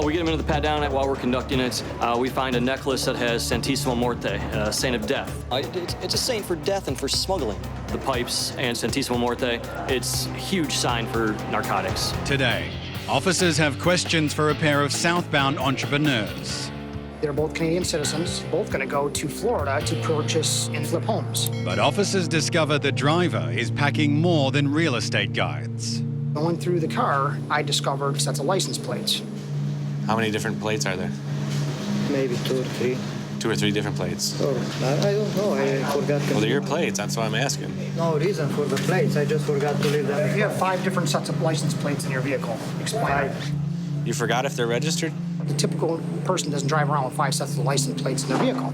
We get him into the pat down while we're conducting it. We find a necklace that has Santissimo Morte, saint of death. It's a saint for death and for smuggling. The pipes and Santissimo Morte, it's a huge sign for narcotics. Today, officers have questions for a pair of southbound entrepreneurs. They're both Canadian citizens, both going to go to Florida to purchase and flip homes. But officers discover the driver is packing more than real estate guides. Going through the car, I discovered sets of license plates. How many different plates are there? Maybe 2 or 3. 2 or 3 different plates. Oh, I don't know. I forgot. Well, they're your plates. That's why I'm asking. No reason for the plates. I just forgot to leave them. You have 5 different sets of license plates in your vehicle. Explain. You forgot if they're registered? The typical person doesn't drive around with 5 sets of license plates in their vehicle.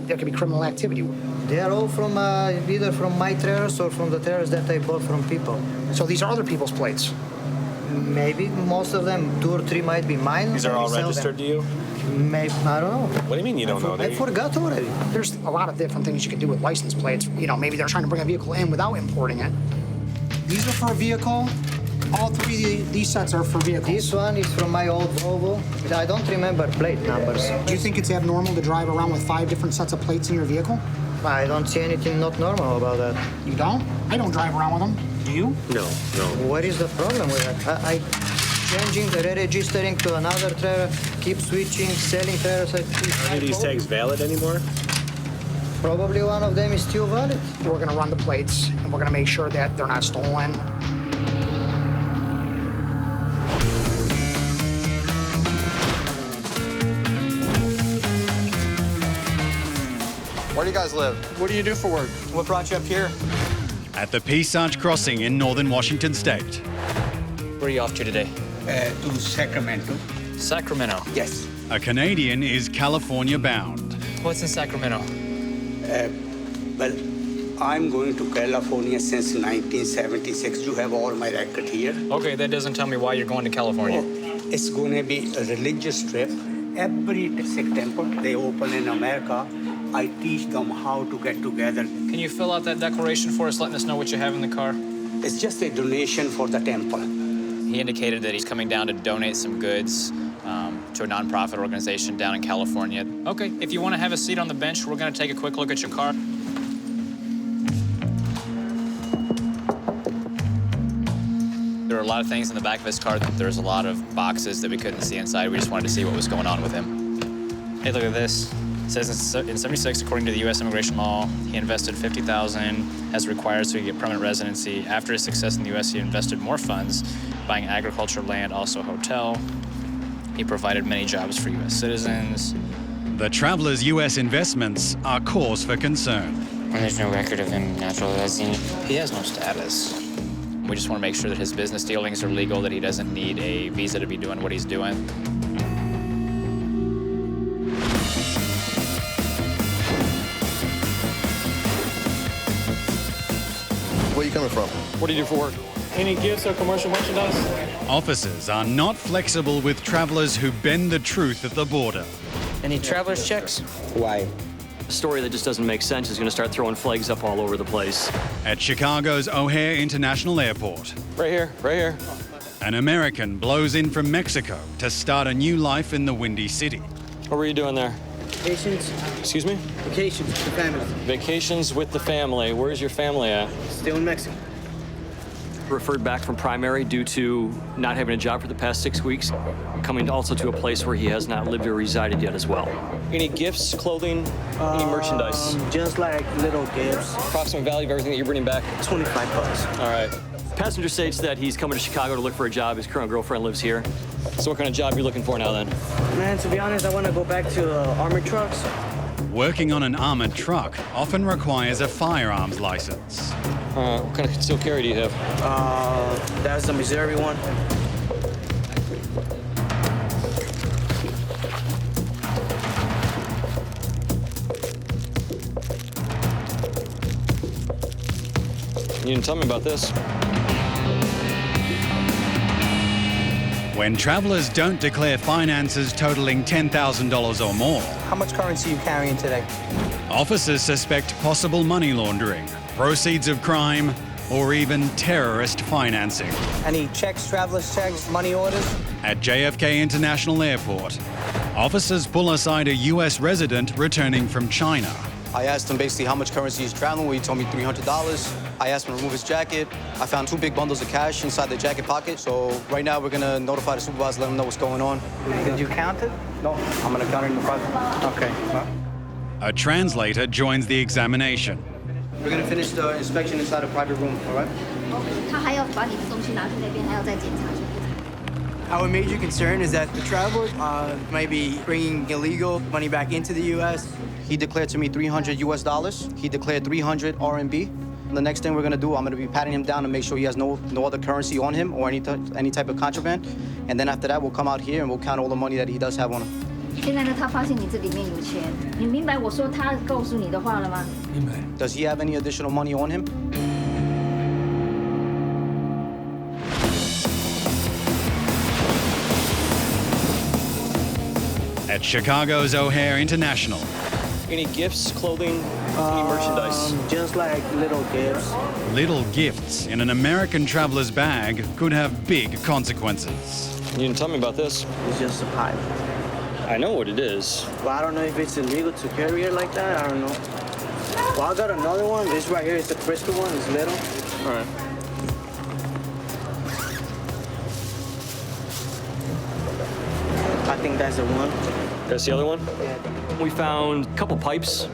There could be criminal activity. They are all from either from my trailers or from the trailers that I bought from people. So these are other people's plates? Maybe. Most of them, 2 or 3 might be mine. These are all registered to you? Maybe. I don't know. What do you mean you don't know? I forgot already. There's a lot of different things you can do with license plates. You know, maybe they're trying to bring a vehicle in without importing it. These are for a vehicle. All 3 of these sets are for vehicles. This one is from my old Volvo. I don't remember plate numbers. Do you think it's abnormal to drive around with 5 different sets of plates in your vehicle? I don't see anything not normal about that. You don't? I don't drive around with them. Do you? No. What is the problem with that? I changing, re-registering to another trailer, keep switching, selling trailers. Are any of these tags valid anymore? Probably one of them is still valid. We're going to run the plates, and we're going to make sure that they're not stolen. Where do you guys live? What do you do for work? What brought you up here? At the Peace Arch Crossing in northern Washington state. Where are you off to today? To Sacramento. Sacramento. Yes. A Canadian is California bound. What's in Sacramento? Well, I'm going to California since 1976. You have all my record here. Okay, that doesn't tell me why you're going to California. It's going to be a religious trip. Every Sikh temple they open in America, I teach them how to get together. Can you fill out that declaration for us, letting us know what you have in the car? It's just a donation for the temple. He indicated that he's coming down to donate some goods to a nonprofit organization down in California. Okay, if you want to have a seat on the bench, we're going to take a quick look at your car. There are a lot of things in the back of his car. There's a lot of boxes that we couldn't see inside. We just wanted to see what was going on with him. Hey, look at this. It says in 76, according to the U.S. immigration law, he invested $50,000 as required so he could get permanent residency. After his success in the U.S., he invested more funds, buying agriculture land, also a hotel. He provided many jobs for U.S. citizens. The traveler's U.S. investments are cause for concern. And there's no record of him naturalizing. He has no status. We just want to make sure that his business dealings are legal, that he doesn't need a visa to be doing what he's doing. Where are you coming from? What do you do for work? Any gifts or commercial merchandise? Officers are not flexible with travelers who bend the truth at the border. Any traveler's checks? Why? A story that just doesn't make sense is going to start throwing flags up all over the place. At Chicago's O'Hare International Airport, Right here. an American blows in from Mexico to start a new life in the Windy City. What were you doing there? Vacations. Excuse me? Vacations with the family. Vacations with the family. Where's your family at? Still in Mexico. Referred back from primary due to not having a job for the past 6 weeks, coming also to a place where he has not lived or resided yet as well. Any gifts, clothing, any merchandise? Just like little gifts. Approximate value of everything that you're bringing back? $25. All right. Passenger states that he's coming to Chicago to look for a job. His current girlfriend lives here. So what kind of job are you looking for now then? Man, to be honest, I want to go back to armored trucks. Working on an armored truck often requires a firearms license. What kind of concealed carry do you have? That's the Missouri one. You didn't tell me about this. When travelers don't declare finances totaling $10,000 or more, How much currency are you carrying today? officers suspect possible money laundering, proceeds of crime, or even terrorist financing. Any checks, traveler's checks, money orders? At JFK International Airport, officers pull aside a U.S. resident returning from China. I asked him basically how much currency he's traveling with. He told me $300. I asked him to remove his jacket. I found 2 big bundles of cash inside the jacket pocket. So right now we're gonna notify the supervisor, let him know what's going on. Did you count it? No, I'm gonna count it in the pocket. Okay. A translator joins the examination. We're gonna finish the inspection inside a private room, all right? Our major concern is that the traveler might be bringing illegal money back into the U.S. He declared to me $300 US. He declared 300 RMB. And the next thing we're gonna do, I'm gonna be patting him down to make sure he has no other currency on him or any type of contraband. And then after that, we'll come out here and we'll count all the money that he does have on him. 现在呢，他发现你这里面有钱，你明白我说他告诉你的话了吗？明白。Does he have any additional money on him? At Chicago's O'Hare International, Any gifts, clothing, any merchandise? Just like little gifts. little gifts in an American traveler's bag could have big consequences. You didn't tell me about this. It's just a pipe. I know what it is. But I don't know if it's illegal to carry it like that. I don't know. Well, I got another one. This right here is the crystal one. It's little. All right. I think that's the one. That's the other one? Yeah. We found a couple pipes.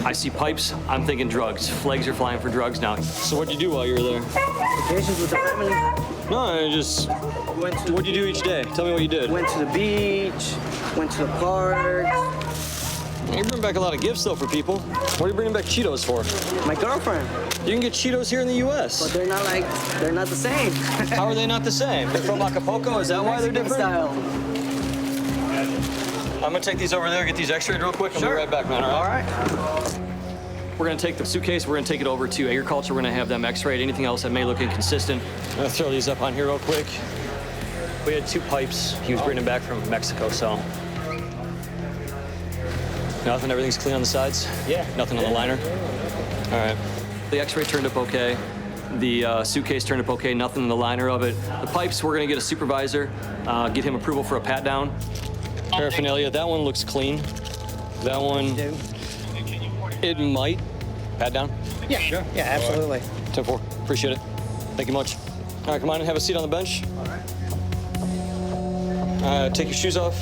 I see pipes, I'm thinking drugs. Flags are flying for drugs now. So what'd you do while you were there? Vacations with the family. No, I just... What'd you do each day? Tell me what you did. Went to the beach. Went to the park. You bring back a lot of gifts, though, for people. What are you bringing back Cheetos for? My girlfriend. You can get Cheetos here in the U.S. But they're not the same. How are they not the same? They're from Acapulco? Is that why they're different? Style. I'm gonna take these over there, get these x-rayed real quick, and we'll be right back, man, all right? We're gonna take the suitcase, we're gonna take it over to agriculture, we're gonna have them x-rayed, anything else that may look inconsistent. I'm gonna throw these up on here real quick. We had 2 pipes he was bringing back from Mexico, so. Nothing, everything's clean on the sides? Yeah. Nothing on the liner? All right. The x-ray turned up okay. The suitcase turned up okay, nothing in the liner of it. The pipes, we're gonna get a supervisor, get him approval for a pat down. Paraphernalia, that one looks clean. That one, it might. Pat down? Yeah, sure. Yeah, absolutely. 10-4, appreciate it. Thank you much. All right, come on and have a seat on the bench. All right. Take your shoes off.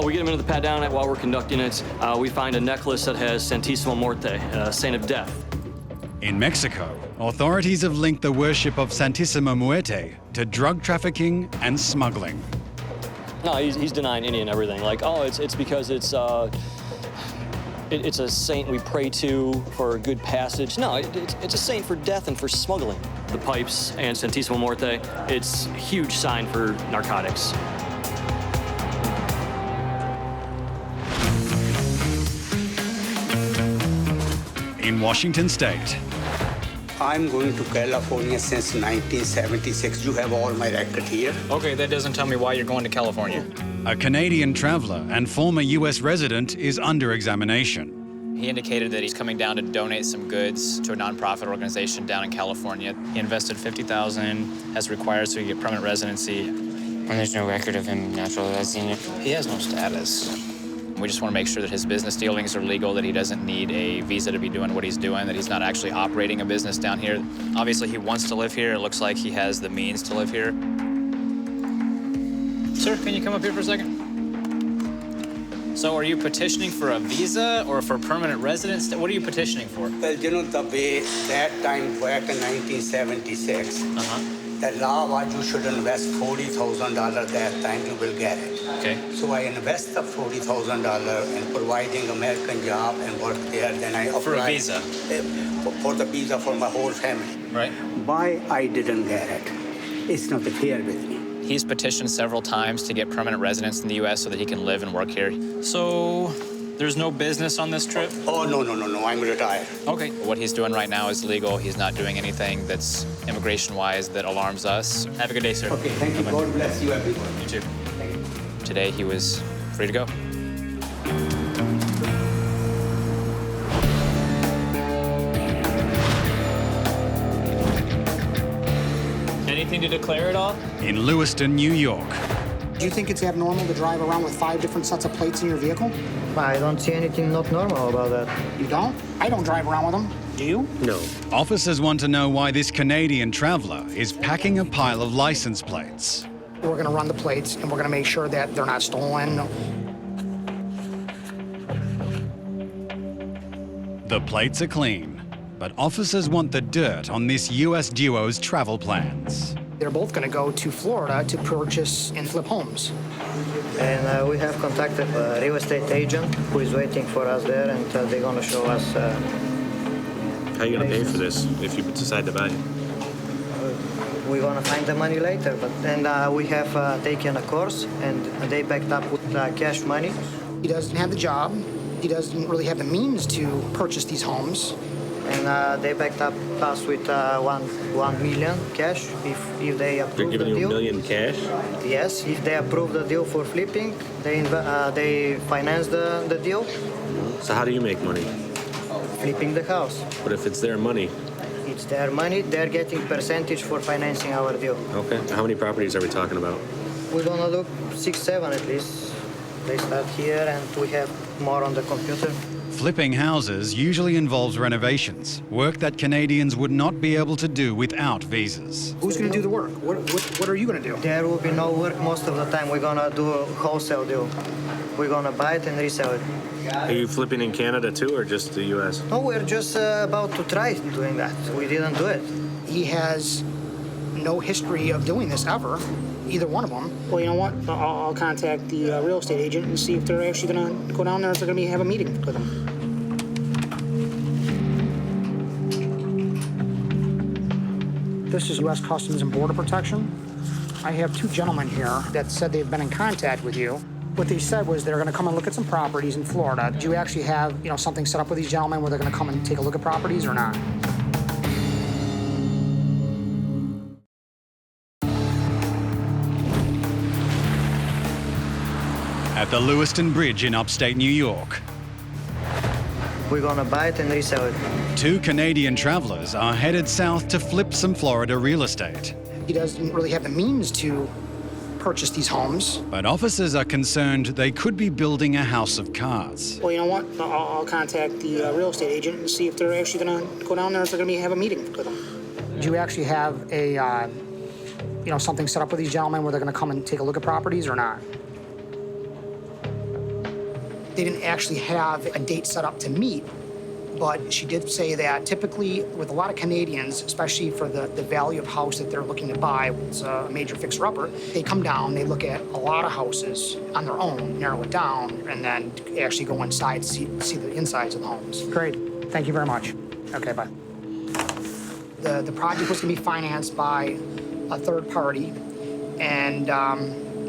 We get him into the pat down while we're conducting it. We find a necklace that has Santissimo Muerte, Saint of Death. In Mexico, authorities have linked the worship of Santissimo Muerte to drug trafficking and smuggling. No, he's denying any and everything. Like, oh, it's because it's a saint we pray to for a good passage. No, it's a saint for death and for smuggling. The pipes and Santissimo Muerte, it's a huge sign for narcotics. In Washington State, I'm going to California since 1976. You have all my record here. Okay, that doesn't tell me why you're going to California. a Canadian traveler and former U.S. resident is under examination. He indicated that he's coming down to donate some goods to a nonprofit organization down in California. He invested $50,000 as required so he get permanent residency. And there's no record of him naturalizing it. He has no status. We just want to make sure that his business dealings are legal, that he doesn't need a visa to be doing what he's doing, that he's not actually operating a business down here. Obviously, he wants to live here. It looks like he has the means to live here. Sir, can you come up here for a second? So are you petitioning for a visa or for permanent residence? What are you petitioning for? Well, you know, the way that time back in 1976, the law was you should invest $40,000 that time, you will get it. Okay. So I invest the $40,000 in providing American job and work there. Then I apply For a visa? For the visa for my whole family. Right. Why I didn't get it? It's not fair with me. He's petitioned several times to get permanent residence in the U.S. so that he can live and work here. So there's no business on this trip? Oh, no, I'm retired. Okay. What he's doing right now is legal. He's not doing anything that's immigration-wise that alarms us. Have a good day, sir. Okay, thank you. God bless you, everyone. You too. Today, he was free to go. anything to declare at all? In Lewiston, New York. Do you think it's abnormal to drive around with 5 different sets of plates in your vehicle? I don't see anything not normal about that. You don't? I don't drive around with them. Do you? No. Officers want to know why this Canadian traveller is packing a pile of license plates. We're going to run the plates, and we're going to make sure that they're not stolen. The plates are clean, but officers want the dirt on this U.S. duo's travel plans. They're both going to go to Florida to purchase and flip homes. And we have contacted a real estate agent who is waiting for us there, and they're going to show us. How are you going to pay for this if you decide to buy it? We're going to find the money later, but then we have taken a course, and they backed up with cash money. He doesn't have the job. He doesn't really have the means to purchase these homes. And they backed up us with 1 million cash if they approve the deal. They're giving you $1 million cash? Yes, if they approve the deal for flipping, they finance the deal. So how do you make money? Flipping the house. But if it's their money? It's their money. They're getting percentage for financing our deal. Okay. How many properties are we talking about? We're gonna look 6, 7 at least. They start here, and we have more on the computer. Flipping houses usually involves renovations, work that Canadians would not be able to do without visas. Who's going to do the work? What are you going to do? There will be no work most of the time. We're gonna do a wholesale deal. We're gonna buy it and resell it. Are you flipping in Canada too, or just the U.S.? No, we're just about to try doing that. We didn't do it. He has no history of doing this ever, either one of them. Well, you know what? I'll contact the real estate agent and see if they're actually going to go down there, if they're going to have a meeting with them. This is U.S. Customs and Border Protection. I have 2 gentlemen here that said they've been in contact with you. What they said was they're going to come and look at some properties in Florida. Do you actually have, something set up with these gentlemen where they're going to come and take a look at properties or not? At the Lewiston Bridge in upstate New York, We're gonna buy it and resell it. 2 Canadian travelers are headed south to flip some Florida real estate. He doesn't really have the means to purchase these homes. But officers are concerned they could be building a house of cards. Well, you know what? I'll contact the real estate agent and see if they're actually going to go down there, if they're going to have a meeting with them. Do you actually have a, something set up with these gentlemen where they're going to come and take a look at properties or not? They didn't actually have a date set up to meet, but she did say that typically with a lot of Canadians, especially for the value of house that they're looking to buy, it's a major fixer-upper, they come down, they look at a lot of houses on their own, narrow it down, and then actually go inside to see the insides of the homes. Great. Thank you very much. Okay, bye. The project was going to be financed by a third party, and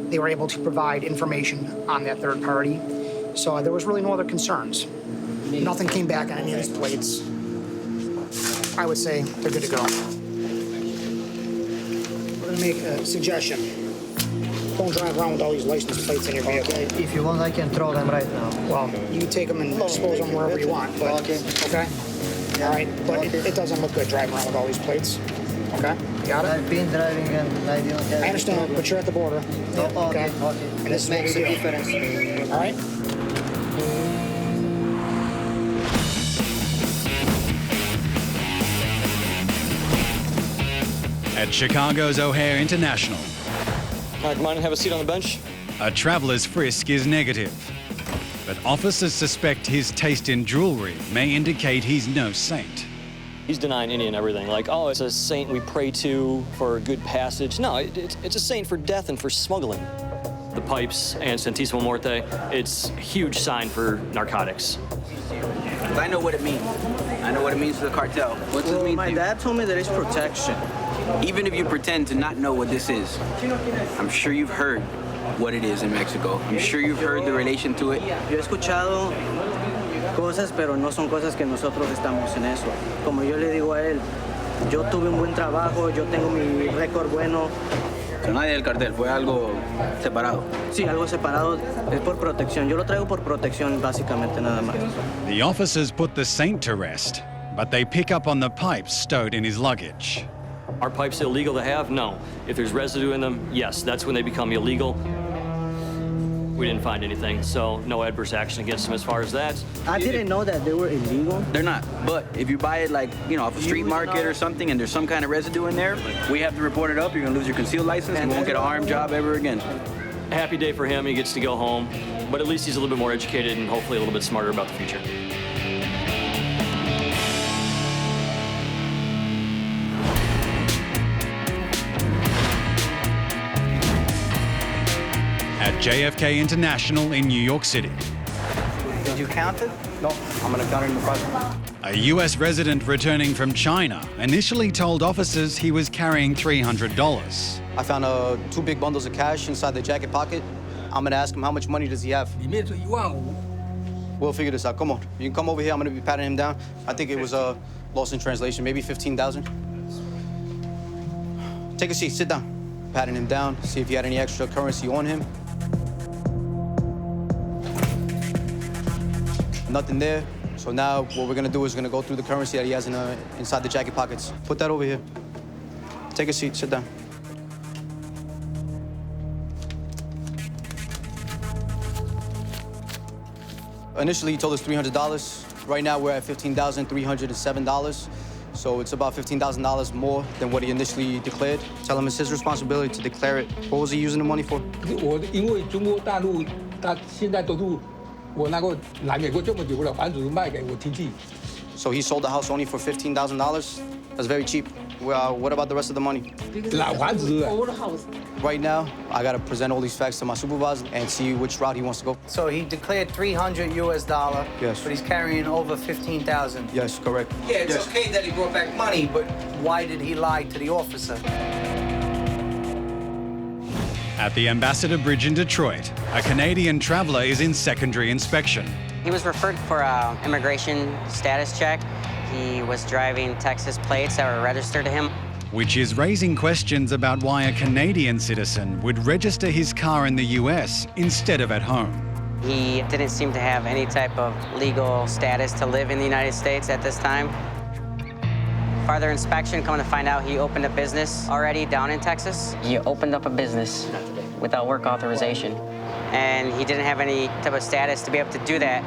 they were able to provide information on that third party. So there was really no other concerns. Nothing came back on any of these plates. I would say they're good to go. We're gonna make a suggestion. Don't drive around with all these license plates in your vehicle. Okay, if you want, I can throw them right now. Well, you can take them and dispose them wherever you want, but, okay? All right, but it doesn't look good driving around with all these plates. Okay, you got it? I've been driving and I didn't have. I understand, but you're at the border. Oh, okay. And this Makes is a difference. All right? At Chicago's O'Hare International, All right, come on and have a seat on the bench. a traveler's frisk is negative. But officers suspect his taste in jewelry may indicate he's no saint. He's denying any and everything, like, oh, it's a saint we pray to for a good passage. No, it's a saint for death and for smuggling. The pipes and Santissimo Muerte, it's a huge sign for narcotics. I know what it means. I know what it means to the cartel. What does it mean? My dad told me that it's protection. Even if you pretend to not know what this is, I'm sure you've heard what it is in Mexico. I'm sure you've heard the relation to it. Yo he escuchado cosas, pero no son cosas que nosotros estamos en eso. Como yo le digo a él, yo tuve un buen trabajo, yo tengo mi récord bueno. So nadie del cartel, fue algo separado. Sí, algo separado, es por protección. Yo lo traigo por protección, básicamente, nada más. The officers put the saint to rest, but they pick up on the pipes stowed in his luggage. Are pipes illegal to have? No. If there's residue in them, yes, that's when they become illegal. We didn't find anything, so no adverse action against them as far as that. I didn't know that they were illegal. They're not. But if you buy it like, off a street market or something and there's some kind of residue in there, we have to report it up. You're gonna lose your concealed license and you won't get an armed job ever again. A happy day for him. He gets to go home, but at least he's a little bit more educated and hopefully a little bit smarter about the future. At JFK International in New York City. Did you count it? No, I'm gonna count it in the private. A US resident returning from China initially told officers he was carrying $300. I found 2 big bundles of cash inside the jacket pocket. I'm gonna ask him how much money does he have. We'll figure this out. Come on, you can come over here. I'm gonna be patting him down. I think it was lost in translation, maybe 15,000. Take a seat, sit down. Patting him down, see if he had any extra currency on him. Nothing there. So now what we're gonna do is we're gonna go through the currency that he has inside the jacket pockets. Put that over here. Take a seat, sit down. Initially, he told us $300. Right now, we're at $15,307. So it's about $15,000 more than what he initially declared. Tell him it's his responsibility to declare it. What was he using the money for? So he sold the house only for $15,000? That's very cheap. Well, what about the rest of the money? Right now, I gotta present all these facts to my supervisor and see which route he wants to go. So he declared $300 US. Yes. But he's carrying over 15,000. Yes, correct. Yeah, it's okay that he brought back money, but why did he lie to the officer? At the Ambassador Bridge in Detroit, a Canadian traveler is in secondary inspection. He was referred for an immigration status check. He was driving Texas plates that were registered to him. Which is raising questions about why a Canadian citizen would register his car in the US instead of at home. He didn't seem to have any type of legal status to live in the United States at this time. Farther inspection, coming to find out he opened a business already down in Texas. He opened up a business without work authorization. And he didn't have any type of status to be able to do that.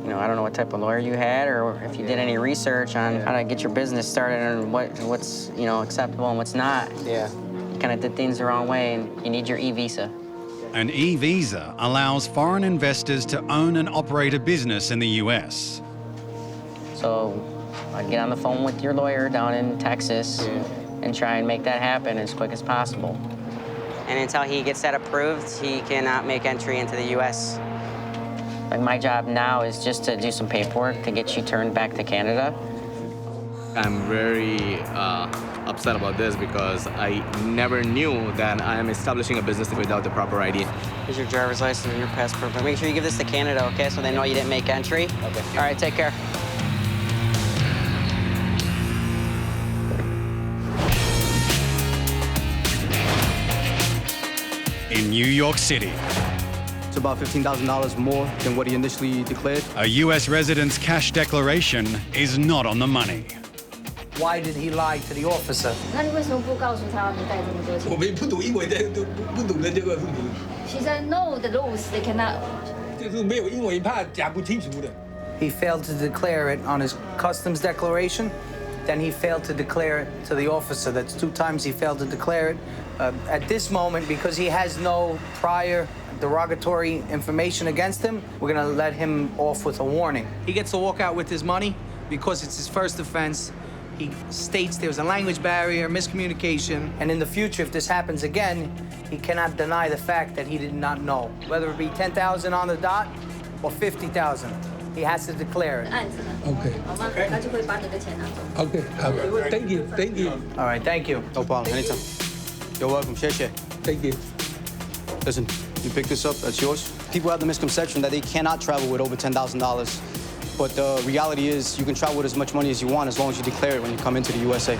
I don't know what type of lawyer you had or if you did any research on how to get your business started and what's acceptable and what's not. Yeah. You kind of did things the wrong way and you need your e-visa. An e-visa allows foreign investors to own and operate a business in the US. So I'd get on the phone with your lawyer down in Texas and try and make that happen as quick as possible. And until he gets that approved, he cannot make entry into the US. Like my job now is just to do some paperwork to get you turned back to Canada. I'm very upset about this because I never knew that I am establishing a business without the proper ID. Here's your driver's license and your passport, but make sure you give this to Canada, okay? So they know you didn't make entry. Okay. All right, take care. In New York City, it's about $15,000 more than what he initially declared. A US resident's cash declaration is not on the money. Why did he lie to the officer? 那你为什么不告诉他你带这么多钱？ 我们不懂英文的，不懂的这个是你。 She said no, the rules they cannot. 就是没有英文，怕讲不清楚的。 He failed to declare it on his customs declaration. Then he failed to declare it to the officer. That's 2 times he failed to declare it. At this moment, because he has no prior derogatory information against him, we're gonna let him off with a warning. He gets to walk out with his money because it's his first offense. He states there's a language barrier, miscommunication. And in the future, if this happens again, he cannot deny the fact that he did not know. Whether it be 10,000 on the dot or 50,000, he has to declare it. Okay. Okay. Thank you. Thank you. All right, thank you. No problem, anytime. You're welcome, share. Thank you. Listen, you pick this up, that's yours. People have the misconception that they cannot travel with over $10,000. But the reality is you can travel with as much money as you want as long as you declare it when you come into the USA.